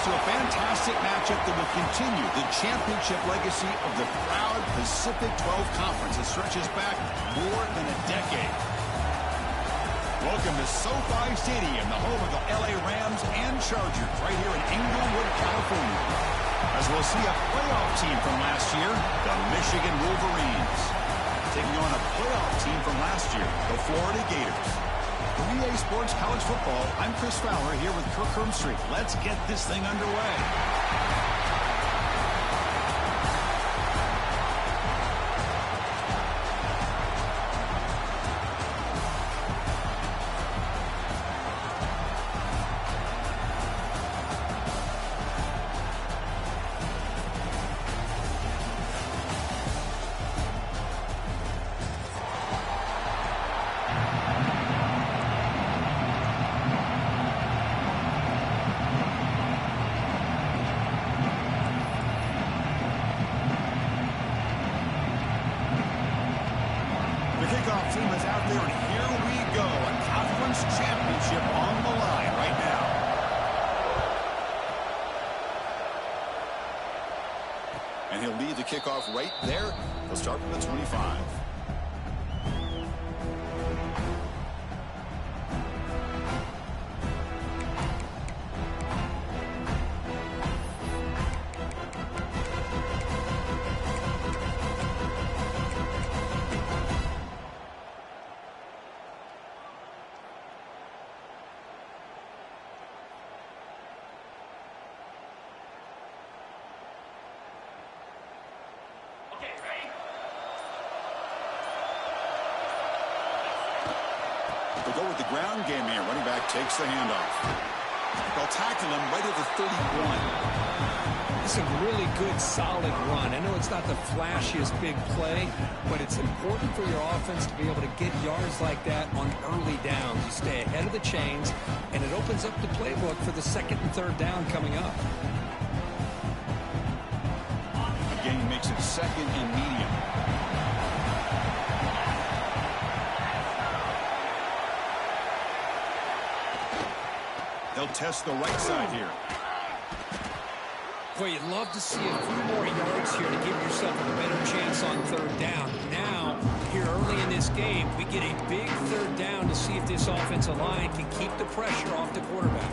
to a fantastic matchup that will continue the championship legacy of the proud Pacific 12 Conference that stretches back more than a decade. Welcome to SoFi Stadium, the home of the LA Rams and Chargers, right here in Inglewood, California. As we'll see a playoff team from last year, the Michigan Wolverines, taking on a playoff team from last year, the Florida Gators. For EA Sports College Football, I'm Chris Fowler here with Kirk Hermstreet. Let's get this thing underway. Kickoff team is out there, and here we go. A conference championship on the line right now. And he'll lead the kickoff right there. He'll start from the 25. They'll go with the ground game here. Running back takes the handoff. They'll tackle him right at the 31. It's a really good, solid run. I know it's not the flashiest big play, but it's important for your offense to be able to get yards like that on early downs. You stay ahead of the chains, and it opens up the playbook for the second and third down coming up. The gain makes it second and medium. They'll test the right side here. Boy, you'd love to see a few more yards here to give yourself a better chance on third down. Now, here early in this game, we get a big third down to see if this offensive line can keep the pressure off the quarterback.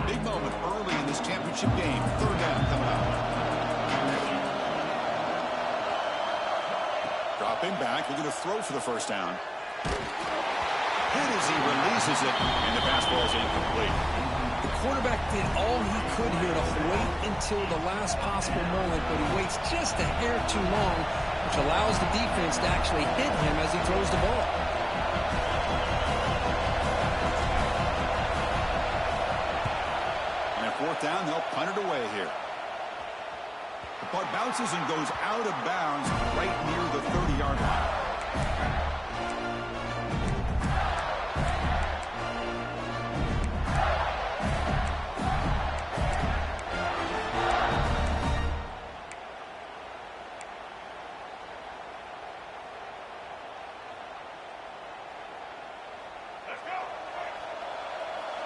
Big moment early in this championship game. Third down coming up. Dropping back, looking to throw for the first down. Hit as he releases it, and the pass ball is incomplete. The quarterback did all he could here to wait until the last possible moment, but he waits just a hair too long, which allows the defense to actually hit him as he throws the ball. And at fourth down, they'll punt it away here. The punt bounces and goes out of bounds right near the 30-yard line.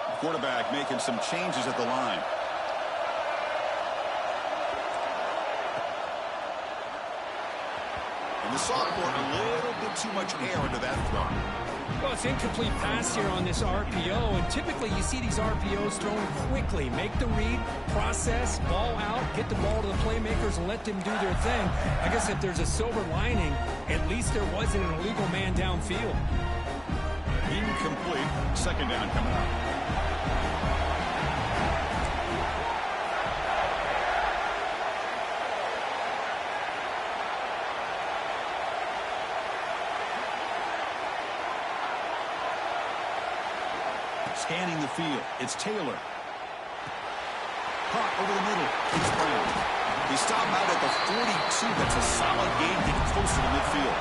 The quarterback making some changes at the line. And the sophomore, a little bit too much air into that throw. Well, it's incomplete pass here on this RPO, and typically you see these RPOs thrown quickly. Make the read, process, ball out, get the ball to the playmakers, and let them do their thing. I guess if there's a silver lining, at least there wasn't an illegal man downfield. Incomplete. Second down coming up. Scanning the field, it's Taylor. Caught over the middle, it's Brown. They stop out at the 42. That's a solid gain, getting close to the midfield.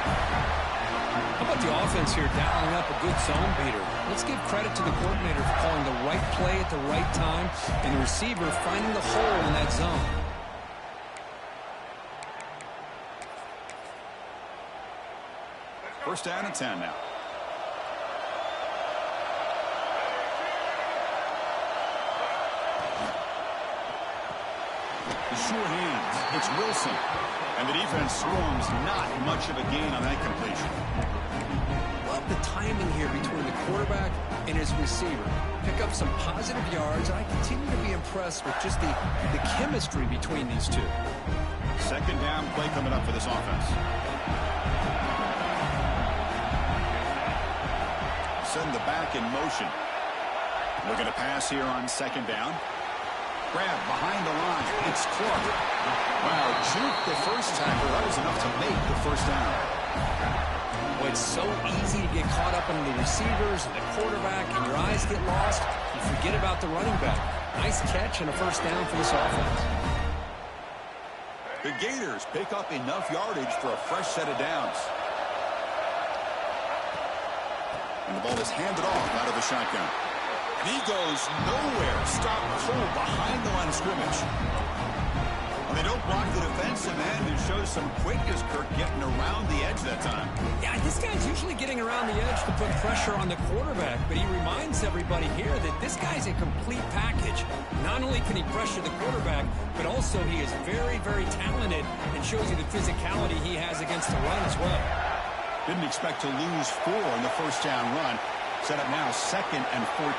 How about the offense here dialing up a good zone beater? Let's give credit to the coordinator for calling the right play at the right time, and the receiver finding the hole in that zone. First down and 10 now. The sure hands. It's Wilson. And the defense swarms. Not much of a gain on that completion. Love the timing here between the quarterback and his receiver. Pick up some positive yards, and I continue to be impressed with just the chemistry between these two. Second down play coming up for this offense. Send the back in motion. Looking to pass here on second down. Grab behind the line. It's Clark. Wow, juke the first tackle. That was enough to make the first down. Well, it's so easy to get caught up in the receivers and the quarterback, and your eyes get lost. You forget about the running back. Nice catch and a first down for this offense. The Gators pick up enough yardage for a fresh set of downs. And the ball is handed off out of the shotgun. And he goes nowhere. Stop cold behind the line of scrimmage. Well, they don't block the defensive end and shows some quickness, Kirk, getting around the edge that time. Yeah, this guy's usually getting around the edge to put pressure on the quarterback, but he reminds everybody here that this guy's a complete package. Not only can he pressure the quarterback, but also he is very, very talented and shows you the physicality he has against the run as well. Didn't expect to lose 4 in the first down run. Set up now 2nd and 14.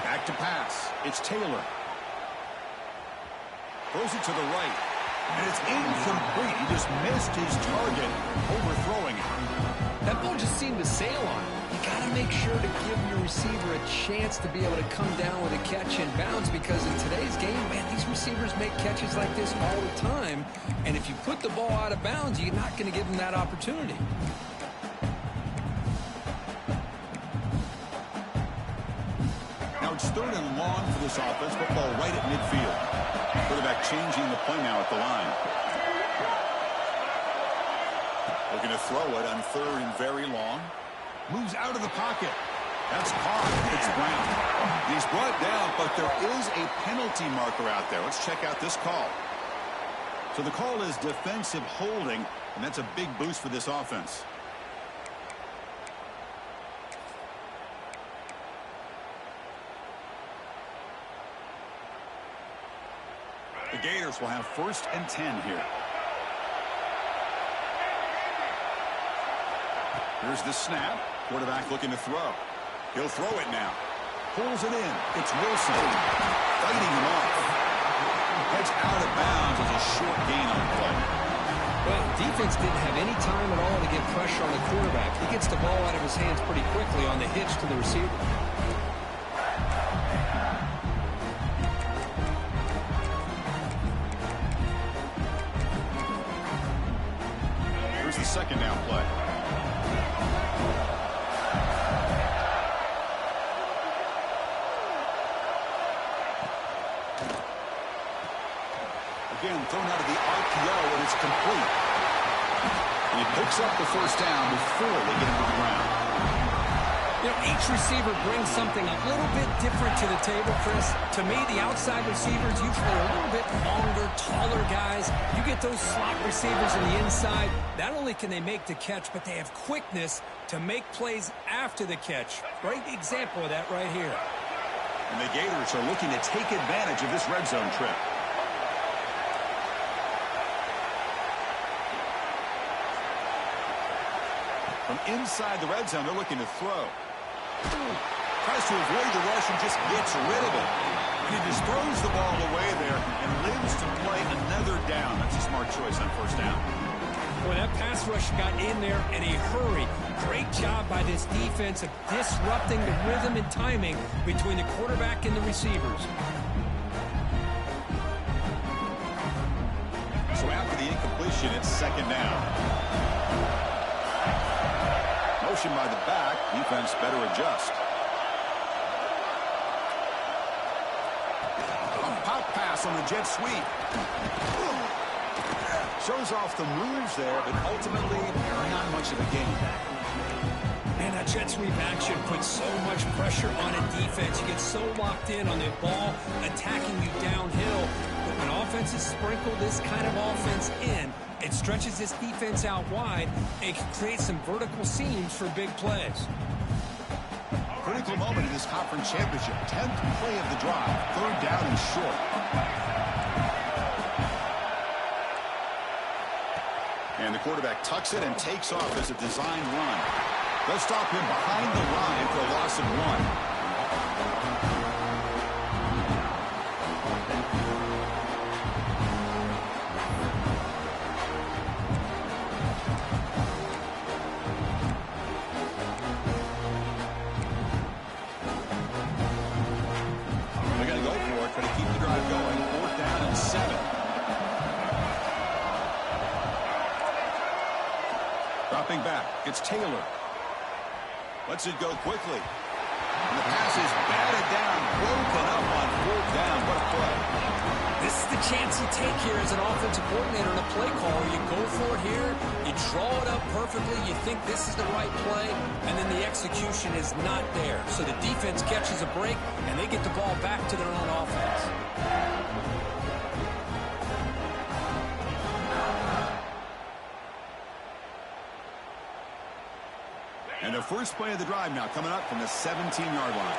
Back to pass. It's Taylor. Throws it to the right. And it's incomplete. He just missed his target, overthrowing it. That ball just seemed to sail on him. You got to make sure to give your receiver a chance to be able to come down with a catch and bounce, because in today's game, man, these receivers make catches like this all the time. And if you put the ball out of bounds, you're not going to give them that opportunity. Now it's 3rd and long for this offense. Football right at midfield. Quarterback changing the play now at the line. Looking to throw it on 3rd and very long. Moves out of the pocket. That's caught. It's Brown. He's brought down, but there is a penalty marker out there. Let's check out this call. So the call is defensive holding, and that's a big boost for this offense. The Gators will have 1st and 10 here. Here's the snap. Quarterback looking to throw. He'll throw it now. Pulls it in. It's Wilson. Fighting him off. Heads out of bounds as a short gain on the play. Well, defense didn't have any time at all to get pressure on the quarterback. He gets the ball out of his hands pretty quickly on the hitch to the receiver. Here's the 2nd down play. Again, thrown out of the RPO, and it's complete. And he picks up the first down before they get him to the ground. You know, each receiver brings something a little bit different to the table, Chris. To me, the outside receivers usually are a little bit longer, taller guys. You get those slot receivers on the inside. Not only can they make the catch, but they have quickness to make plays after the catch. Great example of that right here. And the Gators are looking to take advantage of this red zone trip. From inside the red zone, they're looking to throw. Tries to avoid the rush and just gets rid of it. And he just throws the ball away there and lives to play another down. That's a smart choice on first down. Well, that pass rush got in there in a hurry. Great job by this defense of disrupting the rhythm and timing between the quarterback and the receivers. So after the incompletion, it's 2nd down. Motion by the back. Defense better adjust. A pop pass on the jet sweep. Shows off the moves there, but ultimately not much of a gain. Man, that jet sweep action puts so much pressure on a defense. You get so locked in on the ball attacking you downhill. But when offenses sprinkle this kind of offense in, it stretches this defense out wide. It can create some vertical seams for big plays. Critical moment in this conference championship. 10th play of the drive. 3rd down and short. And the quarterback tucks it and takes off as a design run. They'll stop him behind the line for a loss of 1. They're going to go for it, try to keep the drive going. 4th down and 7. Dropping back, it's Taylor. Lets it go quickly. And the pass is batted down, broken up on 4th down. What a play. This is the chance you take here as an offensive coordinator and a play caller. You go for it here, you draw it up perfectly, you think this is the right play, and then the execution is not there. So the defense catches a break, and they get the ball back to their own offense. And the first play of the drive now coming up from the 17-yard line.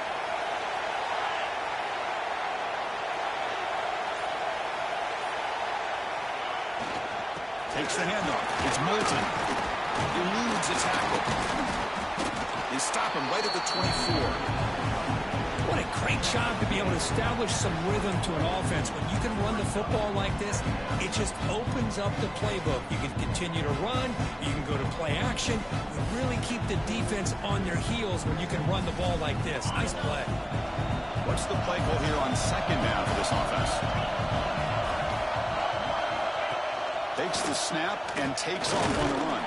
Takes the handoff. It's Moulton. Eludes a tackle. They stop him right at the 24. What a great job to be able to establish some rhythm to an offense. When you can run the football like this, it just opens up the playbook. You can continue to run. You can go to play action. You really keep the defense on their heels when you can run the ball like this. Nice play. What's the play call here on 2nd down for this offense? Takes the snap and takes off on the run.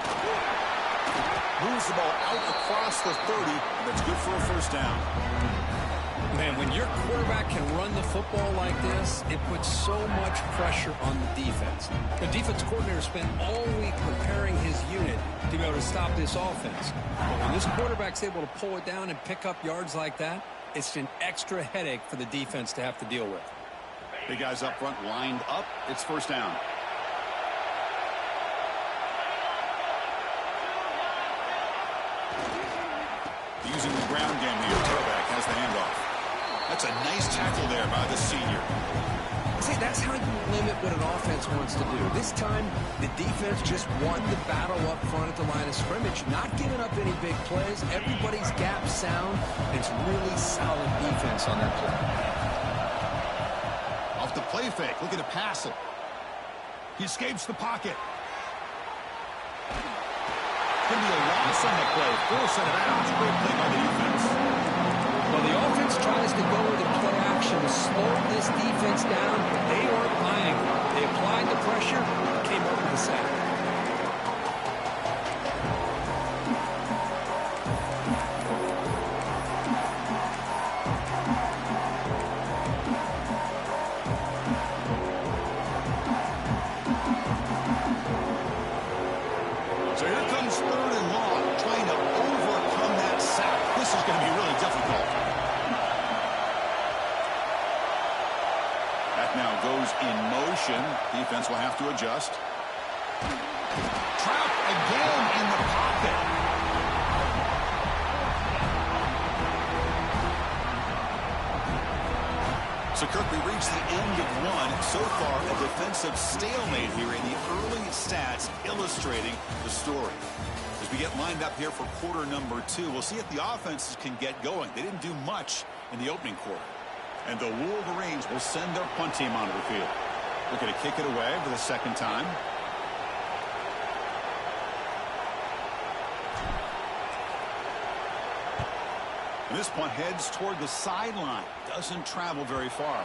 Moves the ball out across the 30. That's good for a 1st down. Man, when your quarterback can run the football like this, it puts so much pressure on the defense. The defense coordinator spent all week preparing his unit to be able to stop this offense. But when this quarterback's able to pull it down and pick up yards like that, it's an extra headache for the defense to have to deal with. Big guys up front lined up. It's 1st down. Using the ground game here. Tailback has the handoff. That's a nice tackle there by the senior. See, that's how you limit what an offense wants to do. This time, the defense just won the battle up front at the line of scrimmage, not giving up any big plays. Everybody's gap sound. It's really solid defense on that play. Off the play fake, looking to pass it. He escapes the pocket. Going to be a loss on the play. 4 set of downs. Great play by the defense. Well, the offense tries to go with the play action to slow this defense down. They weren't buying it. They applied the pressure, came up with a sack. So here comes 3rd and long, trying to overcome that sack. This is going to be really difficult. That now goes in motion. Defense will have to adjust. Trapped again in the pocket. So, Kirk, we reached the end of 1. So far, a defensive stalemate here in the early stats illustrating the story. As we get lined up here for quarter number 2, we'll see if the offenses can get going. They didn't do much in the opening quarter. And the Wolverines will send their punt team onto the field. They're going to kick it away for the 2nd time. And this punt heads toward the sideline. Doesn't travel very far.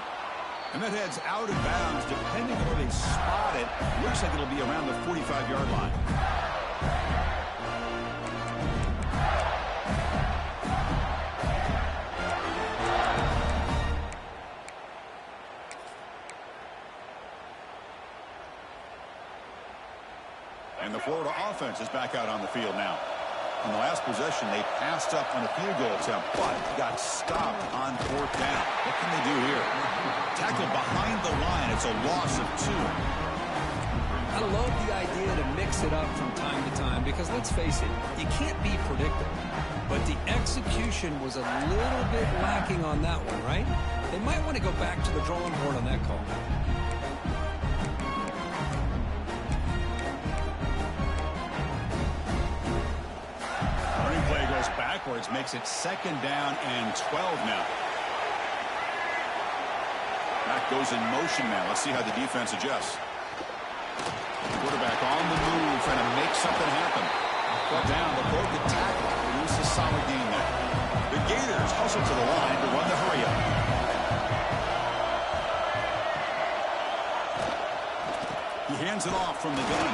And that heads out of bounds. Depending on where they spot it, looks like it'll be around the 45-yard line. And the Florida offense is back out on the field now. On the last possession, they passed up on a field goal attempt, but got stopped on fourth down. What can they do here? Tackle behind the line. It's a loss of 2. I love the idea to mix it up from time to time because, let's face it, you can't be predictable. But the execution was a little bit lacking on that one, right? They might want to go back to the drawing board on that call. Running play goes backwards, makes it 2nd down and 12 now. Back goes in motion now. Let's see how the defense adjusts. Quarterback on the move, trying to make something happen. Brought down, but broke the tackle. It was a solid game there. The Gators hustle to the line to run the hurry-up. He hands it off from the gun.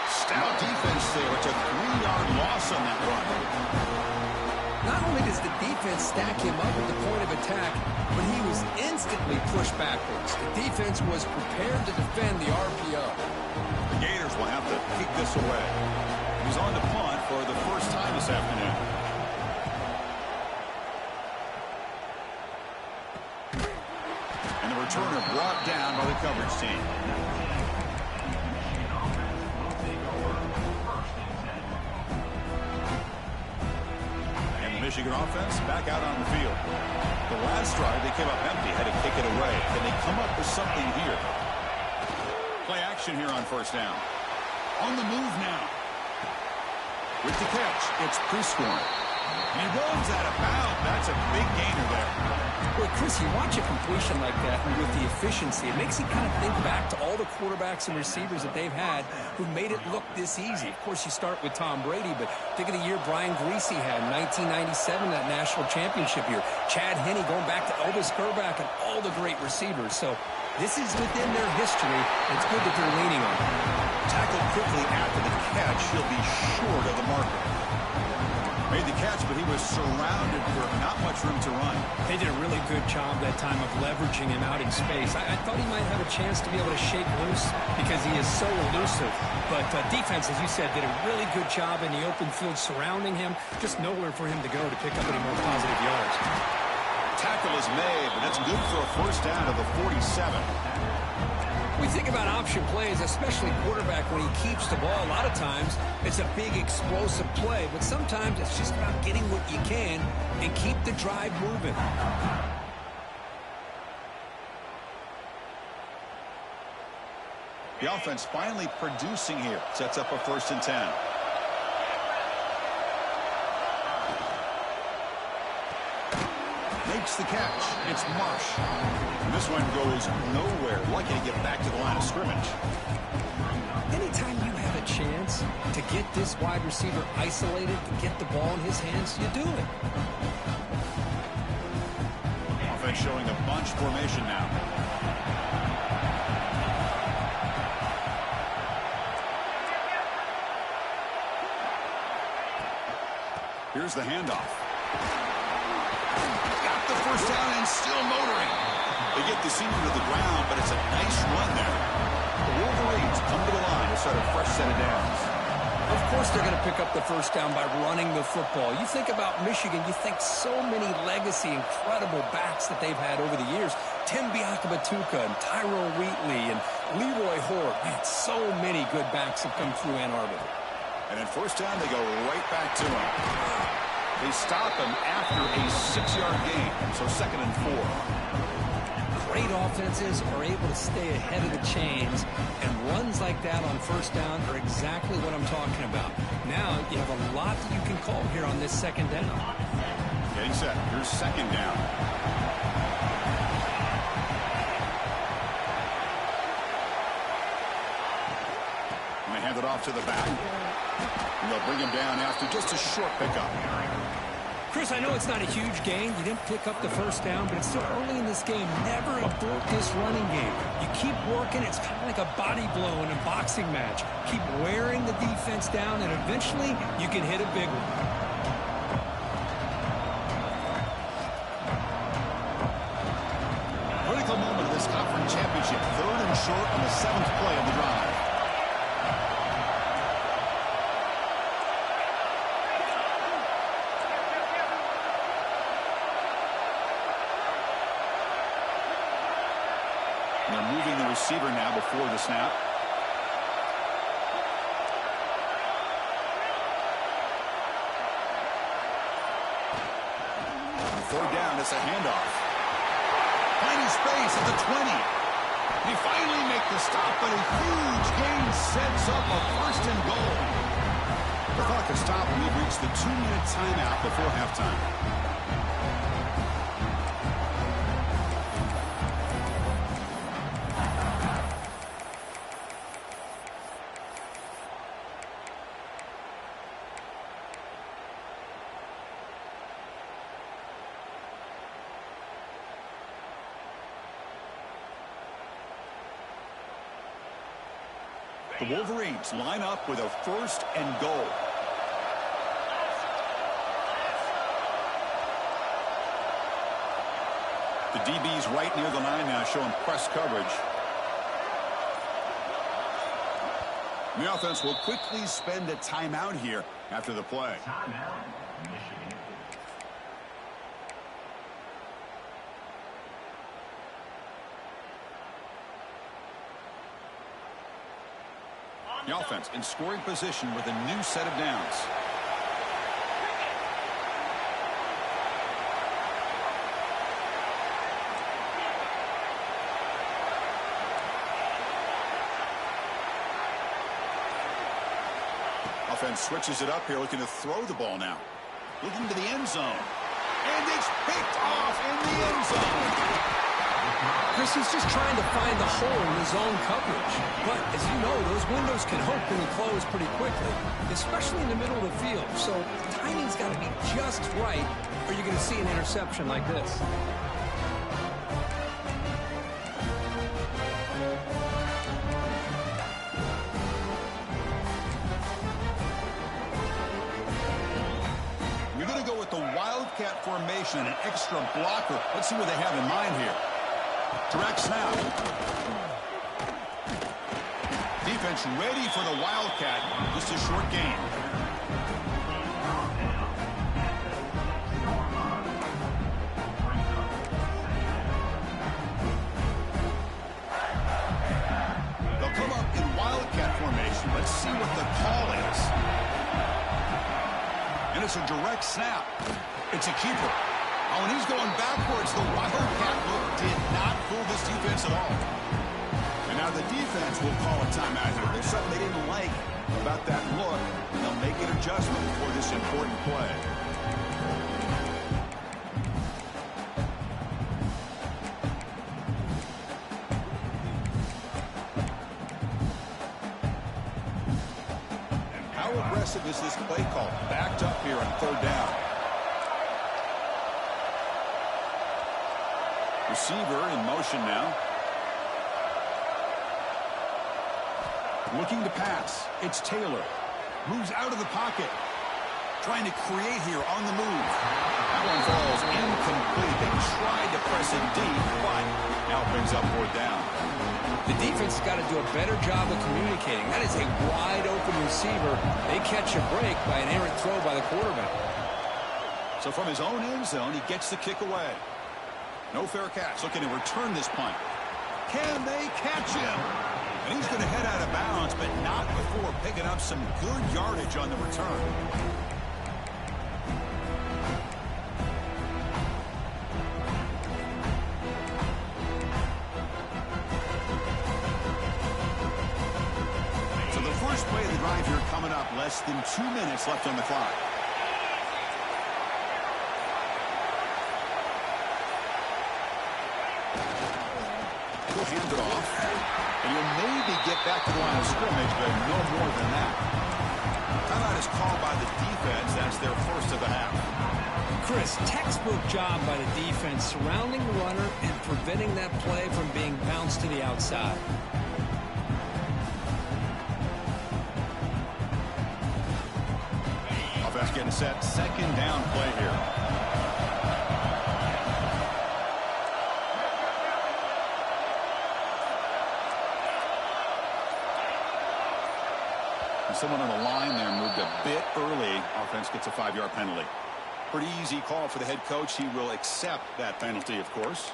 Stout defense there. It's a 3-yard loss on that run. Not only does the defense stack him up at the point of attack, but he was instantly pushed backwards. The defense was prepared to defend the RPO. The Gators will have to kick this away. He's on the punt for the first time this afternoon. And the returner brought down by the coverage team. And the Michigan offense back out on the field. The last drive, they came up empty, had to kick it away. Can they come up with something here? Play action here on first down. On the move now. With the catch, it's Prescorn. And he rolls out of bounds. That's a big gainer there. Well, Chris, you watch a completion like that and with the efficiency, it makes you kind of think back to all the quarterbacks and receivers that they've had who made it look this easy. Of course, you start with Tom Brady, but think of the year Brian Griese had in 1997, that national championship year. Chad Henne going back to Elvis Grbac and all the great receivers. So this is within their history. It's good that they're leaning on it. Tackled quickly after the catch. He'll be short of the marker. Made the catch, but he was surrounded for not much room to run. They did a really good job that time of leveraging him out in space. I thought he might have a chance to be able to shake loose because he is so elusive. But defense, as you said, did a really good job in the open field surrounding him. Just nowhere for him to go to pick up any more positive yards. Tackle is made, but that's good for a first down to the 47. We think about option plays, especially quarterback when he keeps the ball. A lot of times it's a big explosive play, but sometimes it's just about getting what you can and keep the drive moving. The offense finally producing here. Sets up a 1st and 10. Makes the catch. It's Marsh. And this one goes nowhere. Lucky to get back to the line of scrimmage. Anytime you have a chance to get this wide receiver isolated, to get the ball in his hands, you do it. Offense showing a bunch formation now. Here's the handoff. Got the first down and still motoring. They get the senior to the ground, but it's a nice run there. The Wolverines come to the line to start a fresh set of downs. Of course they're going to pick up the first down by running the football. You think about Michigan, you think so many legacy, incredible backs that they've had over the years. Tim Biakabatuka and Tyrone Wheatley and Leroy Horde. Man, so many good backs have come through Ann Arbor. And in first down, they go right back to him. They stop him after a 6-yard gain, so 2nd and 4. Great offenses are able to stay ahead of the chains, and runs like that on first down are exactly what I'm talking about. Now you have a lot that you can call here on this 2nd down. Getting set. Here's 2nd down. And they hand it off to the back. And they'll bring him down after just a short pickup. Chris, I know it's not a huge gain. You didn't pick up the first down, but it's still early in this game. Never abort this running game. You keep working. It's kind of like a body blow in a boxing match. Keep wearing the defense down, and eventually you can hit a big one. Critical moment of this conference championship. 3rd and short on the 7th play of the drive. They're moving the receiver now before the snap. Third down, it's a handoff. Finding space at the 20. They finally make the stop, but a huge gain sets up a first and goal. The clock has stopped, and we've reached the 2-minute timeout before halftime. The Wolverines line up with a first and goal. The DB's right near the line now, showing press coverage. The offense will quickly spend a timeout here after the play. The offense in scoring position with a new set of downs. Offense switches it up here, looking to throw the ball now. Looking to the end zone. And it's picked off in the end zone. Chris, he's just trying to find the hole in his own coverage. But, as you know, those windows can open and close pretty quickly, especially in the middle of the field. So the timing's got to be just right, or you're going to see an interception like this. We're going to go with the Wildcat formation and an extra blocker. Let's see what they have in mind here. Direct snap. Defense ready for the Wildcat. Just a short gain. They'll come up in Wildcat formation. Let's see what the call is. And it's a direct snap. It's a keeper. Oh, and he's going backwards. The Wildcat look did not fool this defense at all. And now the defense will call a timeout here. There's something they didn't like about that look, and they'll make an adjustment for this important play. And how aggressive is this play call? Backed up here on third down. Receiver in motion now. Looking to pass. It's Taylor. Moves out of the pocket. Trying to create here on the move. That one falls incomplete. They tried to press it deep, but now brings up fourth down. The defense has got to do a better job of communicating. That is a wide-open receiver. They catch a break by an errant throw by the quarterback. So from his own end zone, he gets the kick away. No fair catch. Looking to return this punt. Can they catch him? And he's going to head out of bounds, but not before picking up some good yardage on the return. So the first play of the drive here coming up. Less than 2 minutes left on the clock. He'll hand it off, and he'll maybe get back to the line of scrimmage, but no more than that. Timeout is called by the defense. That's their first of the half. Chris, textbook job by the defense, surrounding the runner and preventing that play from being bounced to the outside. Offense getting set. Second down play here. Someone on the line there moved a bit early. Offense gets a 5-yard penalty. Pretty easy call for the head coach. He will accept that penalty, of course.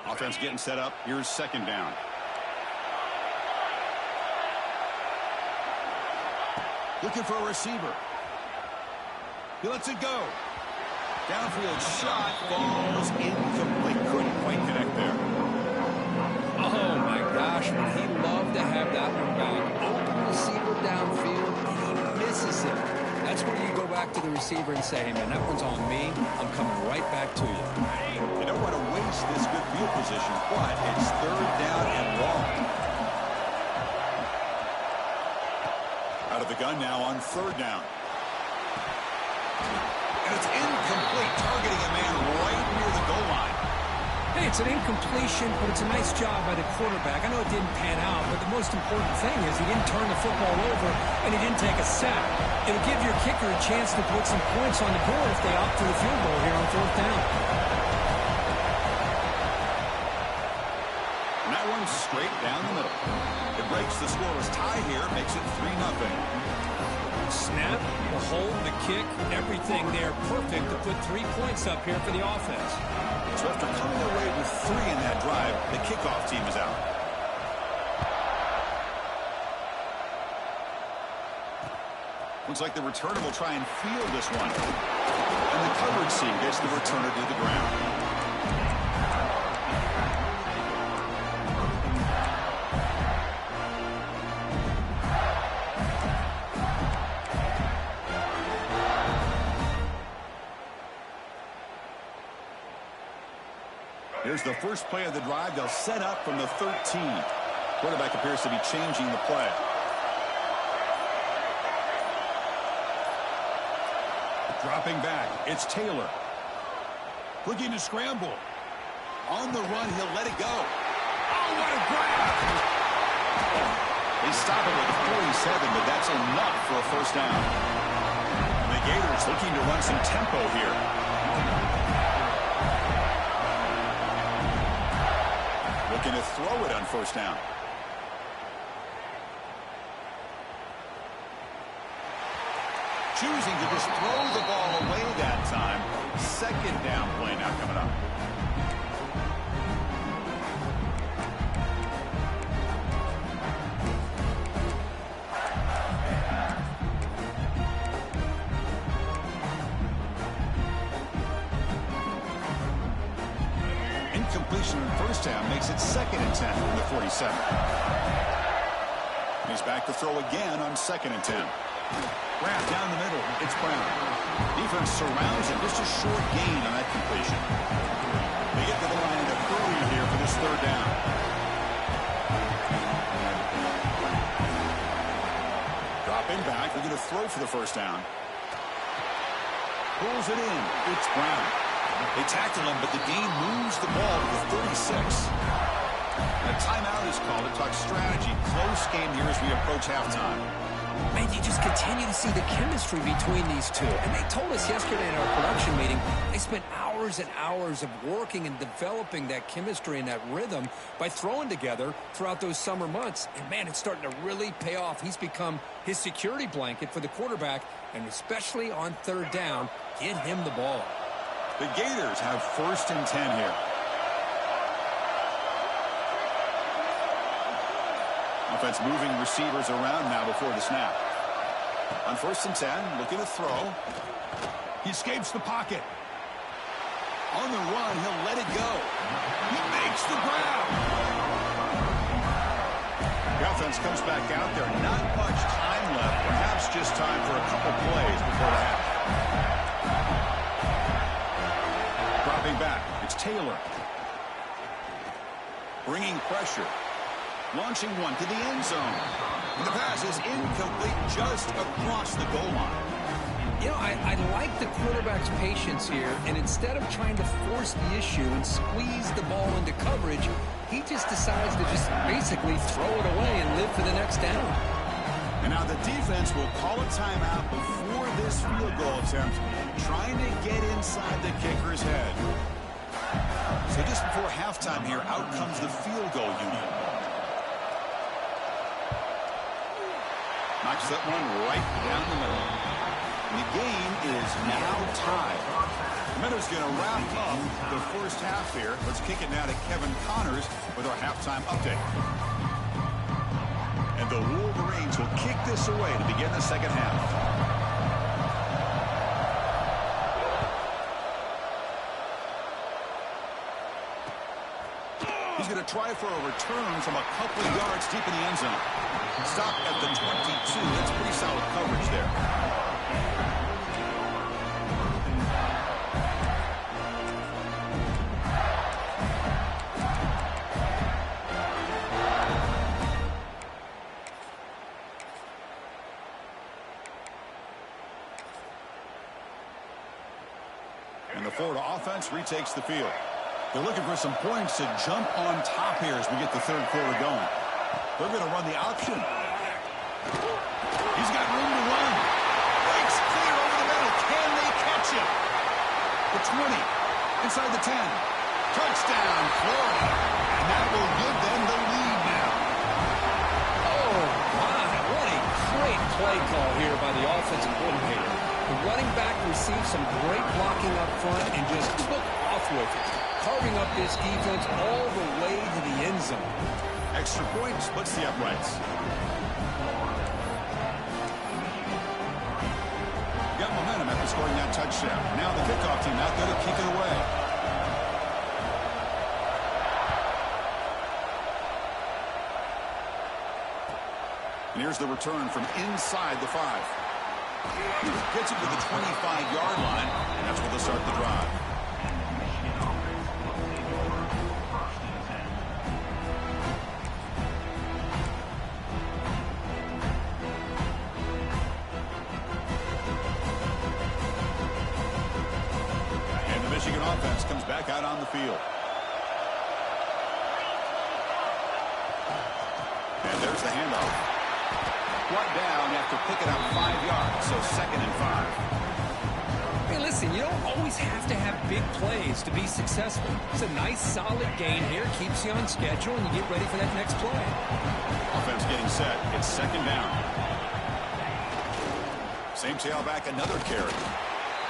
Offense getting set up. Here's second down. Looking for a receiver. He lets it go. Downfield shot falls incomplete. Couldn't quite connect there. Oh, my gosh. Would he love to have that one back? Open receiver downfield, and he misses it. That's where you go back to the receiver and say, hey, man, that one's on me. I'm coming right back to you. They don't want to waste this good field position, but it's third down and long. Out of the gun now on third down. And it's incomplete, targeting a man right near the goal line. Hey, it's an incompletion, but it's a nice job by the quarterback. I know it didn't pan out, but the most important thing is he didn't turn the football over and he didn't take a sack. It'll give your kicker a chance to put some points on the board if they opt for the field goal here on fourth down. And that one's straight down the middle. It breaks the scoreless tie here, makes it 3-0. Snap, the hold, the kick, everything there perfect to put 3 points up here for the offense. So after coming away with 3 in that drive, the kickoff team is out. Looks like the returner will try and field this one. And the coverage team gets the returner to the ground. Here's the first play of the drive. They'll set up from the 13. Quarterback appears to be changing the play. Dropping back, it's Taylor. Looking to scramble. On the run, he'll let it go. Oh, what a grab! They stop it with 47, but that's enough for a first down. And the Gators looking to run some tempo here. Looking to throw it on first down. Choosing to just throw the ball away that time. Second down play now coming up. Incompletion in first down makes it 2nd and 10 from the 47. He's back to throw again on 2nd and 10. Grab down the middle. It's Brown. Defense surrounds him. Just a short gain on that completion. They get to the line in a hurry here for this third down. Dropping back. They're going to throw for the first down. Pulls it in. It's Brown. They tackle him, but the gain moves the ball to the 36. A timeout is called to talk strategy. Close game here as we approach halftime. Man, you just continue to see the chemistry between these two. And they told us yesterday in our production meeting, they spent hours and hours of working and developing that chemistry and that rhythm by throwing together throughout those summer months. And, man, it's starting to really pay off. He's become his security blanket for the quarterback, and especially on third down, get him the ball. The Gators have 1st and 10 here. Offense moving receivers around now before the snap. On 1st and 10, looking to throw. He escapes the pocket. On the run, he'll let it go. He makes the grab. The offense comes back out there. Not much time left. Perhaps just time for a couple plays before the half. Dropping back, it's Taylor. Bringing pressure. Launching one to the end zone. And the pass is incomplete just across the goal line. You know, I like the quarterback's patience here, and instead of trying to force the issue and squeeze the ball into coverage, he just decides to just basically throw it away and live for the next down. And now the defense will call a timeout before this field goal attempt, trying to get inside the kicker's head. So just before halftime here, out comes the field goal unit. Knocks that one right down the middle. And the game is now tied. Minute's going to wrap up the first half here. Let's kick it now to Kevin Connors with our halftime update. And the Wolverines will kick this away to begin the second half. He's going to try for a return from a couple of yards deep in the end zone. Stop at the 22. That's pretty solid coverage there. And the Florida offense retakes the field. They're looking for some points to jump on top here as we get the third quarter going. They're going to run the option. He's got room to run. Breaks clear over the middle. Can they catch him? The 20. Inside the 10. Touchdown, Florida. And that will give them the lead now. Oh, my. What a great play call here by the offensive coordinator. The running back received some great blocking up front and just took off with it, carving up this defense all the way to the end zone. Extra point splits the uprights. Got momentum after scoring that touchdown. Now the kickoff team out there to kick it away. And here's the return from inside the 5. Gets it to the 25-yard line, and that's where they'll start the drive. And the Michigan offense comes back out on the field. And there's the handoff. Brought down after picking up 5 yards, so 2nd and 5. Hey, listen, you don't always have to have big plays to be successful. It's a nice, solid gain here. Keeps you on schedule, and you get ready for that next play. Offense getting set. It's 2nd down. Same tailback, another carry.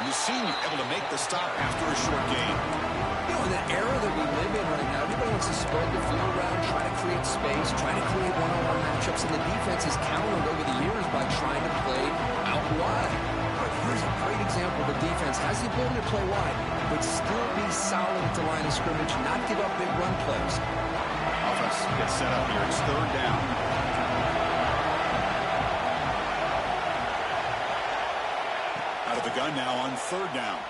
You've seen you able to make the stop after a short gain. You know, in the era that we live in right now, everybody wants to spread the field around, try to create space, try to create one-on-one matchups, and the defense has countered over the years by trying to play out wide. But here's a great example. The defense has the ability to play wide, but still be solid at the line of scrimmage, not give up big run plays. Offense gets set up here. It's 3rd down. Out of the gun now on 3rd down.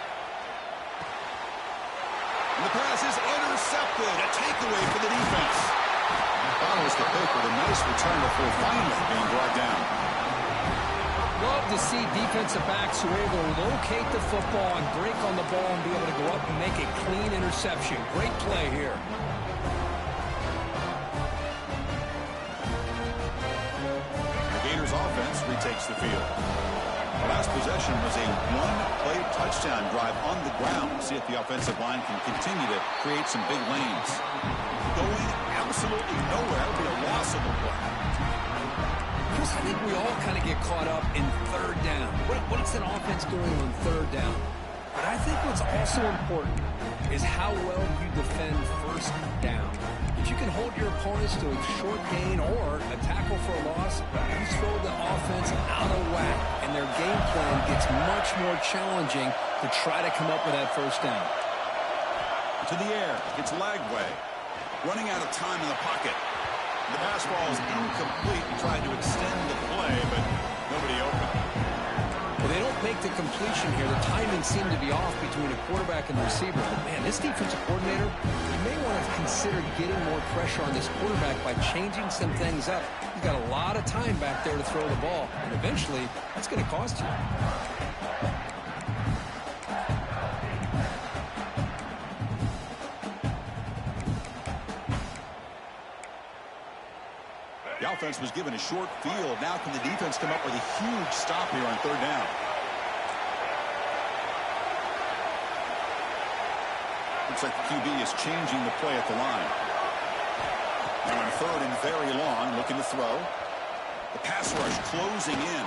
And the pass is intercepted. A takeaway for the defense. Follows the pick with a nice return before finally being brought down. Love to see defensive backs who are able to locate the football and break on the ball and be able to go up and make a clean interception. Great play here. The Gators offense retakes the field. The last possession was a one-play touchdown drive on the ground. See if the offensive line can continue to create some big lanes. Going absolutely nowhere. That would be a loss of the play. Chris, I think we all kind of get caught up in 3rd down. What is an offense doing on 3rd down? But I think what's also important is how well you defend 1st down. If you can hold your opponents to a short gain or a tackle for a loss, you throw the offense out of whack, and their game plan gets much more challenging to try to come up with that 1st down. To the air. It's Lagway. Running out of time in the pocket. The pass ball is incomplete and tried to extend the play, but nobody open. Well, they don't make the completion here. The timing seemed to be off between a quarterback and the receiver. But, man, this defensive coordinator, you may want to consider getting more pressure on this quarterback by changing some things up. He's got a lot of time back there to throw the ball, and eventually that's going to cost you. The offense was given a short field. Now can the defense come up with a huge stop here on 3rd down? Looks like the QB is changing the play at the line. Now on 3rd and very long, looking to throw. The pass rush closing in.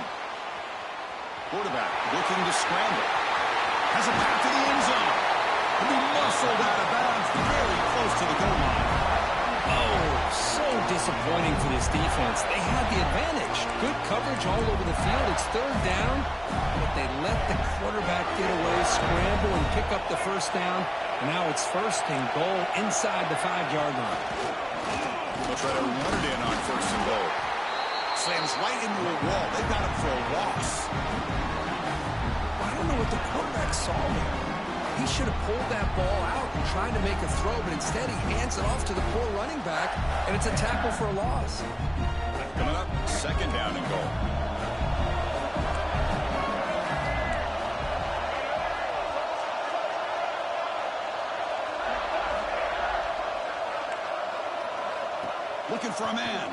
Quarterback looking to scramble. Has a path to the end zone. He'll be muscled out of bounds very close to the goal line. Oh, so disappointing for this defense. They had the advantage. Good coverage all over the field. It's third down, but they let the quarterback get away, scramble, and pick up the first down. And now it's first and goal inside the 5-yard line. They'll try to run it in on first and goal. Slams right into a wall. They've got him for a loss. I don't know what the quarterback saw there. He should have pulled that ball out and tried to make a throw, but instead he hands it off to the poor running back, and it's a tackle for a loss. Coming up, second down and goal. Looking for a man.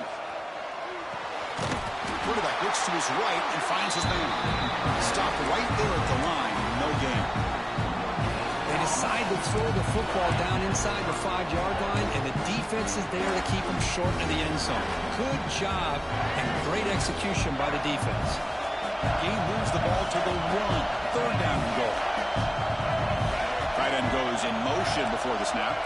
Quarterback looks to his right and finds his man. Stopped right there at the line. No gain. They decide to throw the football down inside the 5-yard line, and the defense is there to keep them short of the end zone. Good job and great execution by the defense. He moves the ball to the 1. Third down and goal. Tight end goes in motion before the snap.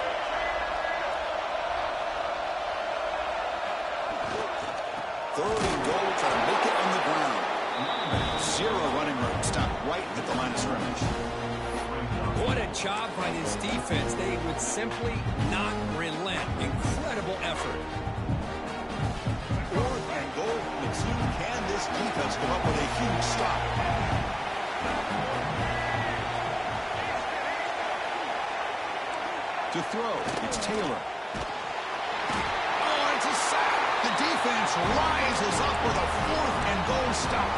Third and goal, try to make it on the ground. Zero running room, stopped right at the line of scrimmage. What a job by this defense. They would simply not relent. Incredible effort. Fourth and goal from the team. Can this defense come up with a huge stop? To throw, it's Taylor. Oh, it's a sack. The defense rises up with a fourth and goal stop.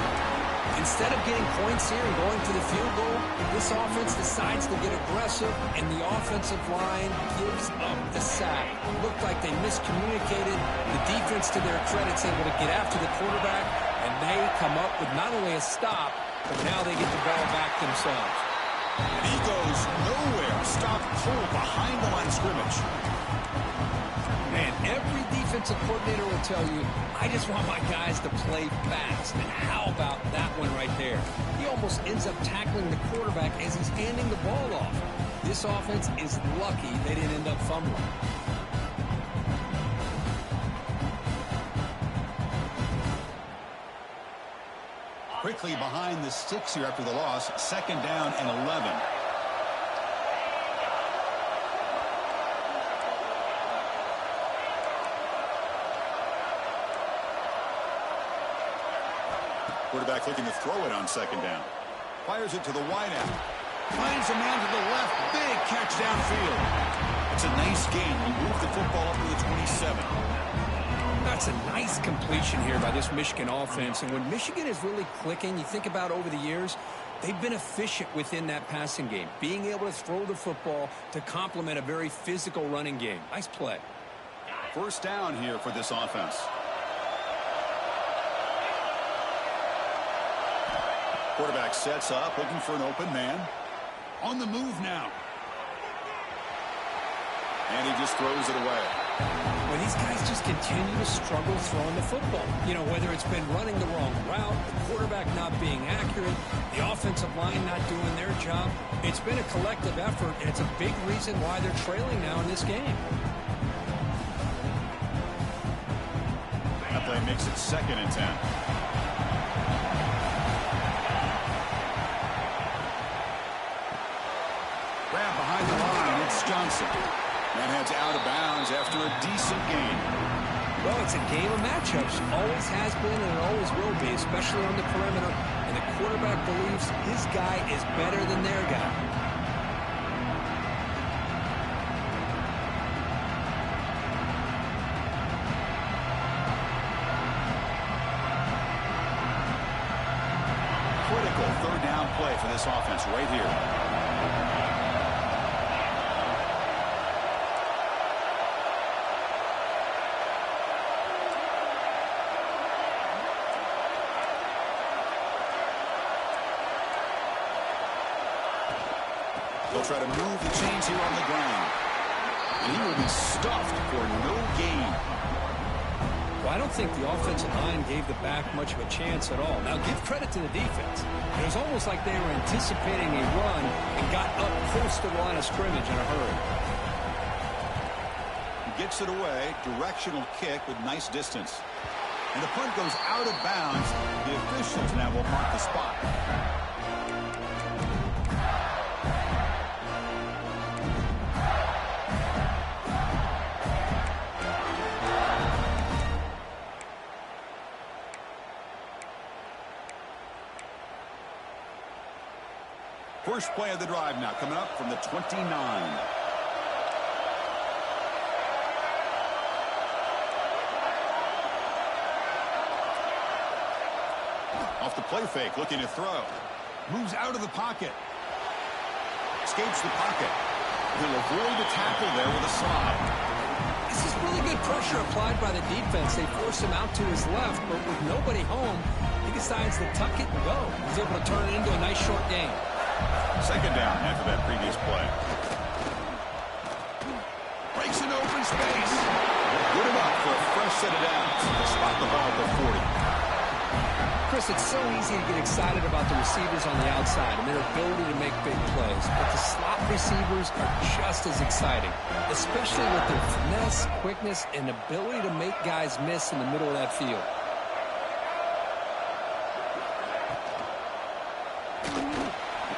Instead of getting points here and going to the field goal, this offense decides to get aggressive, and the offensive line gives up the sack. It looked like they miscommunicated. The defense, to their credit, is able to get after the quarterback, and they come up with not only a stop, but now they get the ball back themselves. And he goes nowhere. Stopped cold behind the line of scrimmage. Man, every defensive coordinator will tell you, I just want my guys to play fast. And how about that one right there? He almost ends up tackling the quarterback as he's handing the ball off. This offense is lucky they didn't end up fumbling. Quickly behind the sticks here after the loss. Second down and 11. Quarterback looking to throw it on second down. Fires it to the wideout. Finds a man to the left. Big catch downfield. It's a nice gain. He moved the football up to the 27. That's a nice completion here by this Michigan offense. And when Michigan is really clicking, you think about over the years, they've been efficient within that passing game, being able to throw the football to complement a very physical running game. Nice play. First down here for this offense. Quarterback sets up, looking for an open man. On the move now. And he just throws it away. Well, these guys just continue to struggle throwing the football. You know, whether it's been running the wrong route, the quarterback not being accurate, the offensive line not doing their job. It's been a collective effort, and it's a big reason why they're trailing now in this game. That play makes it second and 10. Grab behind the line. It's Johnson. That heads out of bounds after a decent gain. Well, it's a game of matchups. Always has been and it always will be, especially on the perimeter. And the quarterback believes his guy is better than their guy. Critical third down play for this offense right here. They'll try to move the chains here on the ground. And he will be stuffed for no gain. Well, I don't think the offensive line gave the back much of a chance at all. Now, give credit to the defense. It was almost like they were anticipating a run and got up close to the line of scrimmage in a hurry. He gets it away. Directional kick with nice distance. And the punt goes out of bounds. The officials now will mark the spot. First play of the drive now coming up from the 29. Off the play fake, looking to throw. Moves out of the pocket. Escapes the pocket. He'll avoid the tackle there with a slide. This is really good pressure applied by the defense. They force him out to his left, but with nobody home, he decides to tuck it and go. He's able to turn it into a nice short gain. Second down after that previous play. Breaks into open space. Good enough for a fresh set of downs to spot the ball at the 40. Chris, it's so easy to get excited about the receivers on the outside and their ability to make big plays, but the slot receivers are just as exciting, especially with their finesse, quickness, and ability to make guys miss in the middle of that field.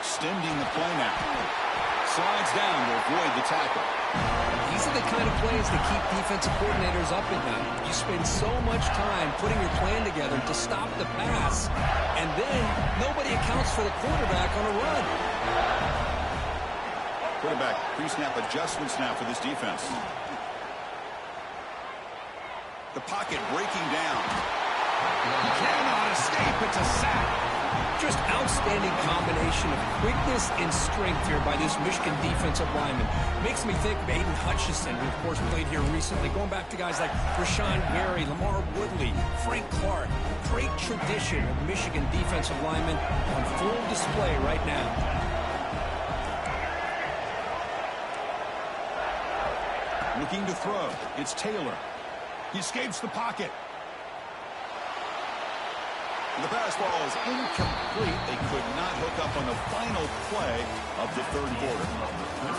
Extending the play now. Slides down to avoid the tackle. These are the kind of plays that keep defensive coordinators up at night. You spend so much time putting your plan together to stop the pass, and then nobody accounts for the quarterback on a run. Quarterback pre-snap adjustments now for this defense. The pocket breaking down. Cannot escape. It's a sack. Just outstanding combination of quickness and strength here by this Michigan defensive lineman. Makes me think of Aiden Hutchinson, who of course played here recently, going back to guys like Rashawn Gary, Lamar Woodley, Frank Clark. Great tradition of Michigan defensive linemen on full display right now. Looking to throw. It's Taylor. He escapes the pocket. The pass ball is incomplete. They could not hook up on the final play of the third quarter.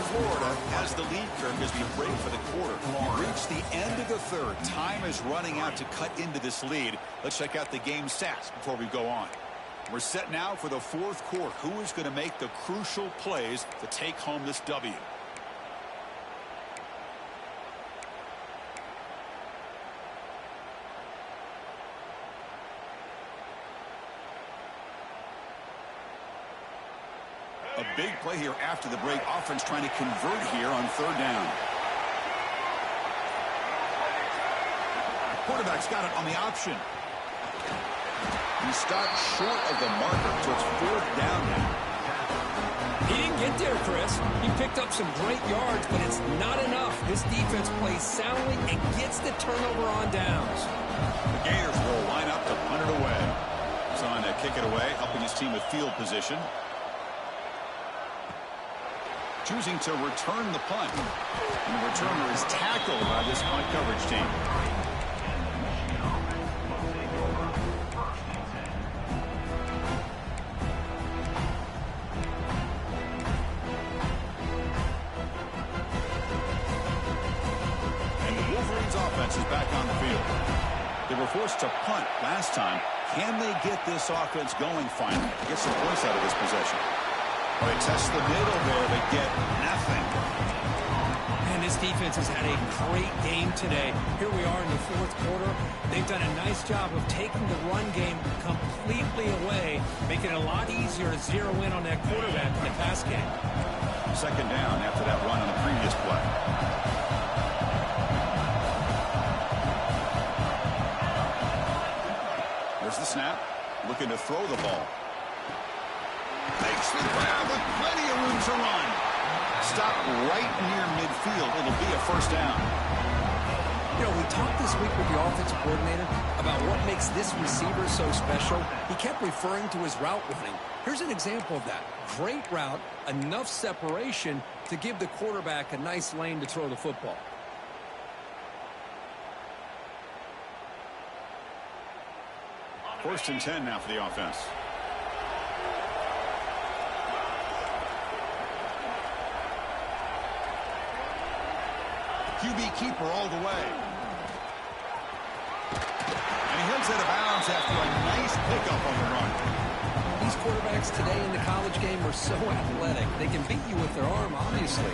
Florida has the lead, Kirk, as we break for the quarter. We reach the end of the third. Time is running out to cut into this lead. Let's check out the game stats before we go on. We're set now for the fourth quarter. Who is going to make the crucial plays to take home this W? A big play here after the break. Offense trying to convert here on third down. Quarterback's got it on the option. He stopped short of the marker, so it's fourth down now. He didn't get there, Chris. He picked up some great yards, but it's not enough. This defense plays soundly and gets the turnover on downs. The Gators will line up to punt it away. He's on to kick it away, helping his team with field position. Choosing to return the punt. And the returner is tackled by this punt coverage team. And the Wolverines offense is back on the field. They were forced to punt last time. Can they get this offense going finally? Get some points out of this possession. Well, they test the middle there, but get nothing. And this defense has had a great game today. Here we are in the fourth quarter. They've done a nice job of taking the run game completely away, making it a lot easier to zero in on that quarterback in the pass game. Second down after that run on the previous play. There's the snap. Looking to throw the ball. Makes the grab with plenty of room to run. Stop right near midfield. It'll be a first down. You know, we talked this week with the offensive coordinator about what makes this receiver so special. He kept referring to his route running. Here's an example of that. Great route, enough separation to give the quarterback a nice lane to throw the football. First and 10 now for the offense. QB keeper all the way. And he heads out of bounds after a nice pickup on the run. These quarterbacks today in the college game are so athletic. They can beat you with their arm, obviously.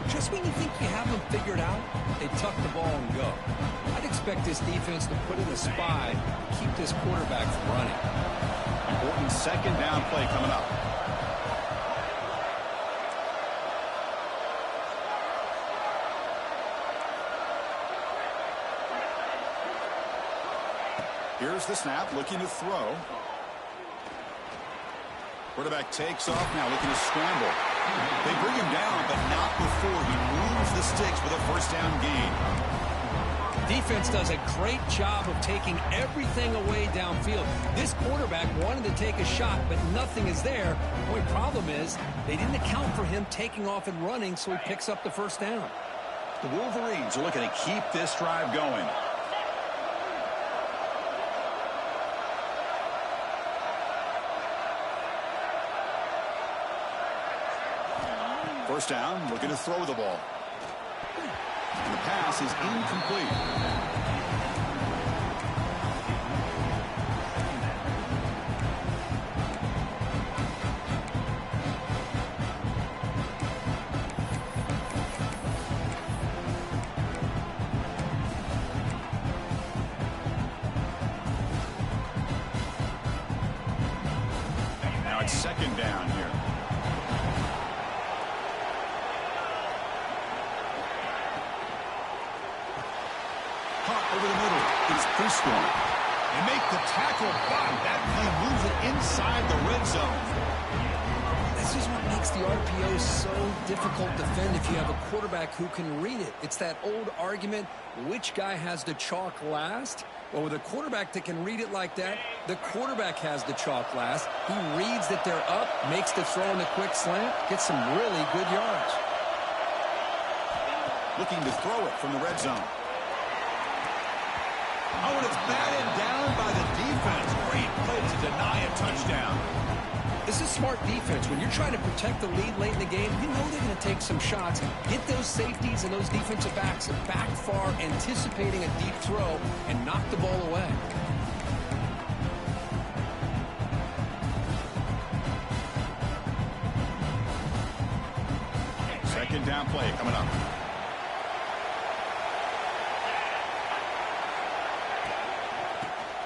Just when you think you have them figured out, they tuck the ball and go. I'd expect this defense to put in a spy, keep this quarterback from running. Important second down play coming up. Here's the snap, looking to throw. Quarterback takes off now, looking to scramble. They bring him down, but not before he moves the sticks for the first down gain. Defense does a great job of taking everything away downfield. This quarterback wanted to take a shot, but nothing is there. The only problem is they didn't account for him taking off and running, so he picks up the first down. The Wolverines are looking to keep this drive going. First down, looking to throw the ball. And the pass is incomplete. Now it's second down here. Over the middle is Prescorn. They make the tackle, but that play moves it inside the red zone. This is what makes the RPO so difficult to defend if you have a quarterback who can read it. It's that old argument, which guy has the chalk last? Well, with a quarterback that can read it like that, the quarterback has the chalk last. He reads that they're up, makes the throw in the quick slant, gets some really good yards. Looking to throw it from the red zone. Oh, and it's batted down by the defense. Great play to deny a touchdown. This is smart defense. When you're trying to protect the lead late in the game, you know they're going to take some shots. Get those safeties and those defensive backs back far, anticipating a deep throw, and knock the ball away. Second down play coming up.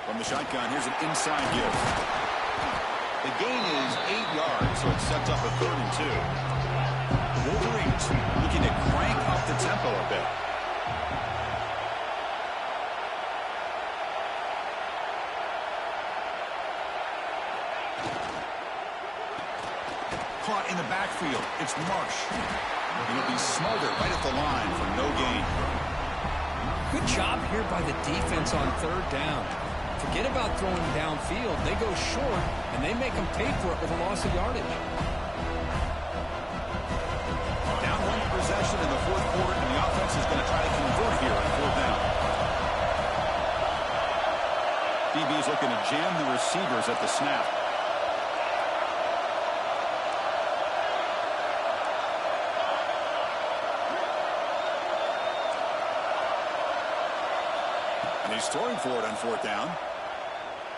From the shotgun, here's an inside give. The gain is 8 yards, so it sets up a 3rd and 2. Wolverines looking to crank up the tempo a bit. Caught in the backfield. It's Marsh. He'll be smothered right at the line for no gain. Good job here by the defense on 3rd down. Forget about throwing downfield. They go short, and they make them pay for it with a loss of yardage. Down 1 possession in the 4th quarter, and the offense is going to try to convert here on 4th down. DB's looking to jam the receivers at the snap. And he's throwing for it on 4th down.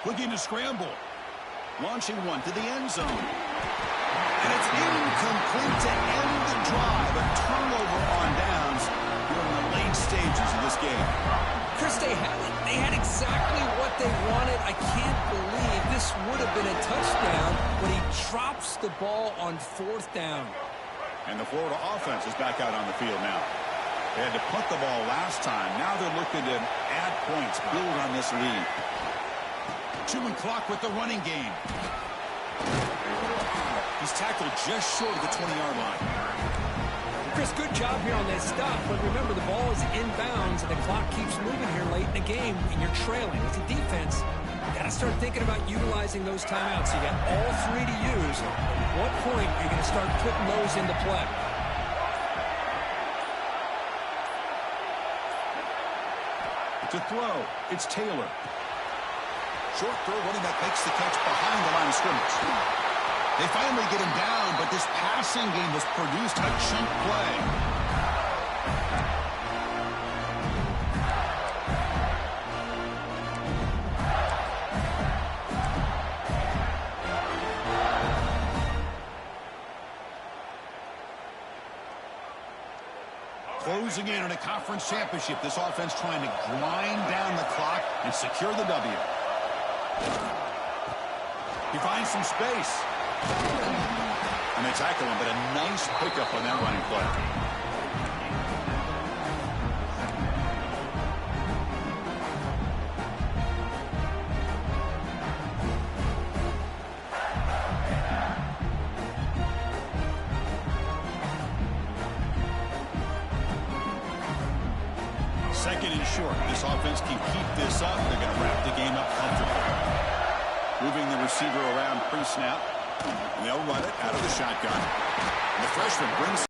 Looking to scramble. Launching one to the end zone. And it's incomplete to end the drive. A turnover on downs during the late stages of this game. Chris, they had it. They had exactly what they wanted. I can't believe this would have been a touchdown when he drops the ball on 4th down. And the Florida offense is back out on the field now. They had to punt the ball last time. Now they're looking to add points, build on this lead. Chewing clock with the running game. He's tackled just short of the 20-yard line. Chris, good job here on that stop, but remember the ball is inbounds and the clock keeps moving here late in the game and you're trailing. As a defense, you got to start thinking about utilizing those timeouts. You got all 3 to use. At what point are you going to start putting those into play? To throw, it's Taylor. Short throw, running back makes the catch behind the line of scrimmage. They finally get him down, but this passing game has produced a chunk play. Closing in on a conference championship, this offense trying to grind down the clock and secure the W. He finds some space. And they tackle him, but a nice pickup on that running play. Second and short. This offense can keep this up. They're going to wrap the game up comfortably. Moving the receiver around pre-snap. They'll run it out of the shotgun. And the freshman brings...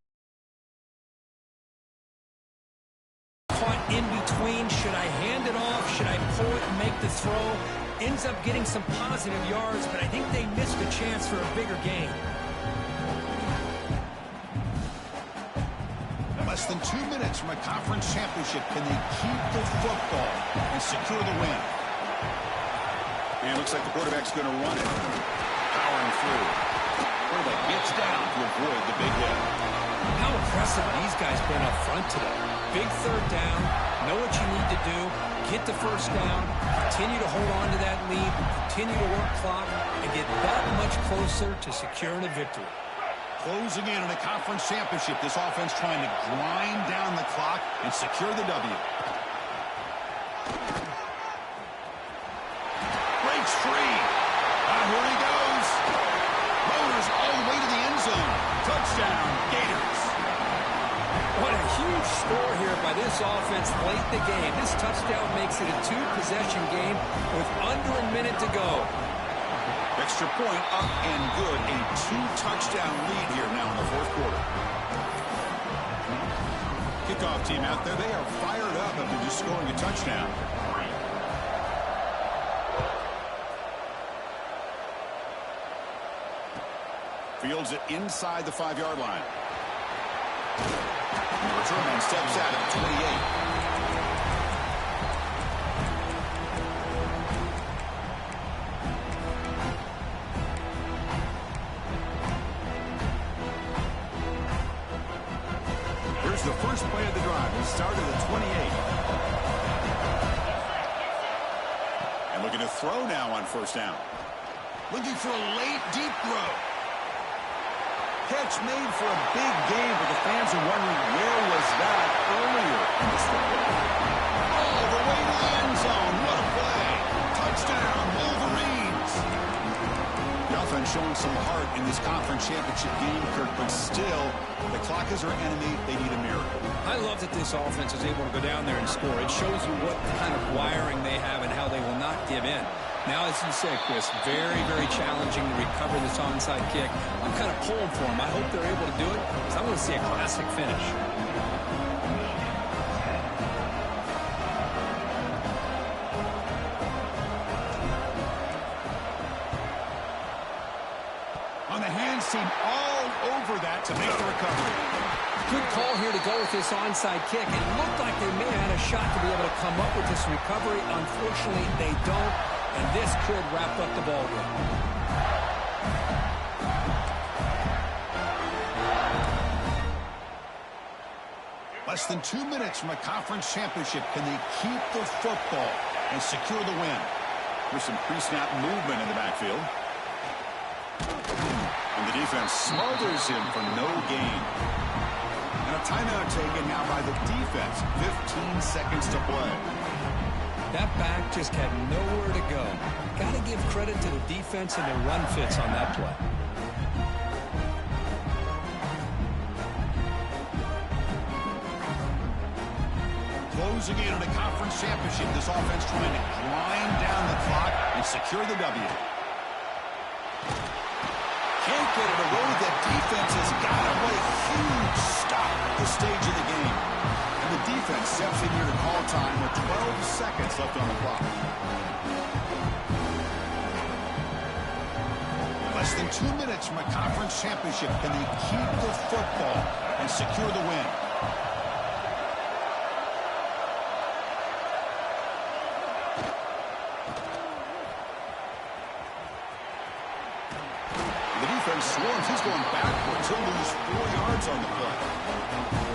Caught in between. Should I hand it off? Should I pull it and make the throw? Ends up getting some positive yards, but I think they missed a chance for a bigger gain. Less than 2 minutes from a conference championship. Can they keep the football and secure the win? And it looks like the quarterback's going to run it. Powering through. Quarterback gets down to avoid the big hit. How impressive these guys been up front today. Big third down. Know what you need to do. Get the first down. Continue to hold on to that lead. Continue to work clock. And get that much closer to securing a victory. Closing in on a conference championship. This offense trying to grind down the clock and secure the W. Breaks free. Here he goes. Motors all the way to the end zone. Touchdown, Gators. What a huge score here by this offense late in the game. This touchdown makes it a two-possession game with under a minute to go. Extra point up and good. A two-touchdown lead here now in the fourth quarter. Kickoff team out there. They are fired up after just scoring a touchdown. Fields it inside the 5-yard line. The return man steps out at 28. The first play of the drive. He started at 28. And looking to throw now on first down. Looking for a late, deep throw. Catch made for a big game, but the fans are wondering where was that earlier in this football. All the way to the end zone. What a play. Touchdown, Wolverines. The offense showing some heart in this conference championship game, Kirk, but still, the clock is our enemy. They need a miracle. I love that this offense is able to go down there and score. It shows you what kind of wiring they have and how they will not give in. Now, as you said, Chris, very, very challenging to recover this onside kick. I'm kind of pulling for them. I hope they're able to do it because I want to see a classic finish. On the hands team all over that to make the recovery. Good call here to go with this onside kick. It looked like they may have had a shot to be able to come up with this recovery. Unfortunately, they don't, and this could wrap up the ball game. Less than 2 minutes from a conference championship. Can they keep the football and secure the win? There's some pre-snap movement in the backfield. And the defense smothers him for no gain. And a timeout taken now by the defense. 15 seconds to play. That back just had nowhere to go. Got to give credit to the defense and their run fits on that play. Closing in on a conference championship. This offense trying to grind down the clock and secure the W. Can't get it away. That defense has got to play a huge stop at this stage of the game. And the defense steps in here to call time with 12 seconds left on the clock. Less than 2 minutes from a conference championship. Can they keep the football and secure the win? The defense swarms. He's going backwards. He'll lose 4 yards on the play.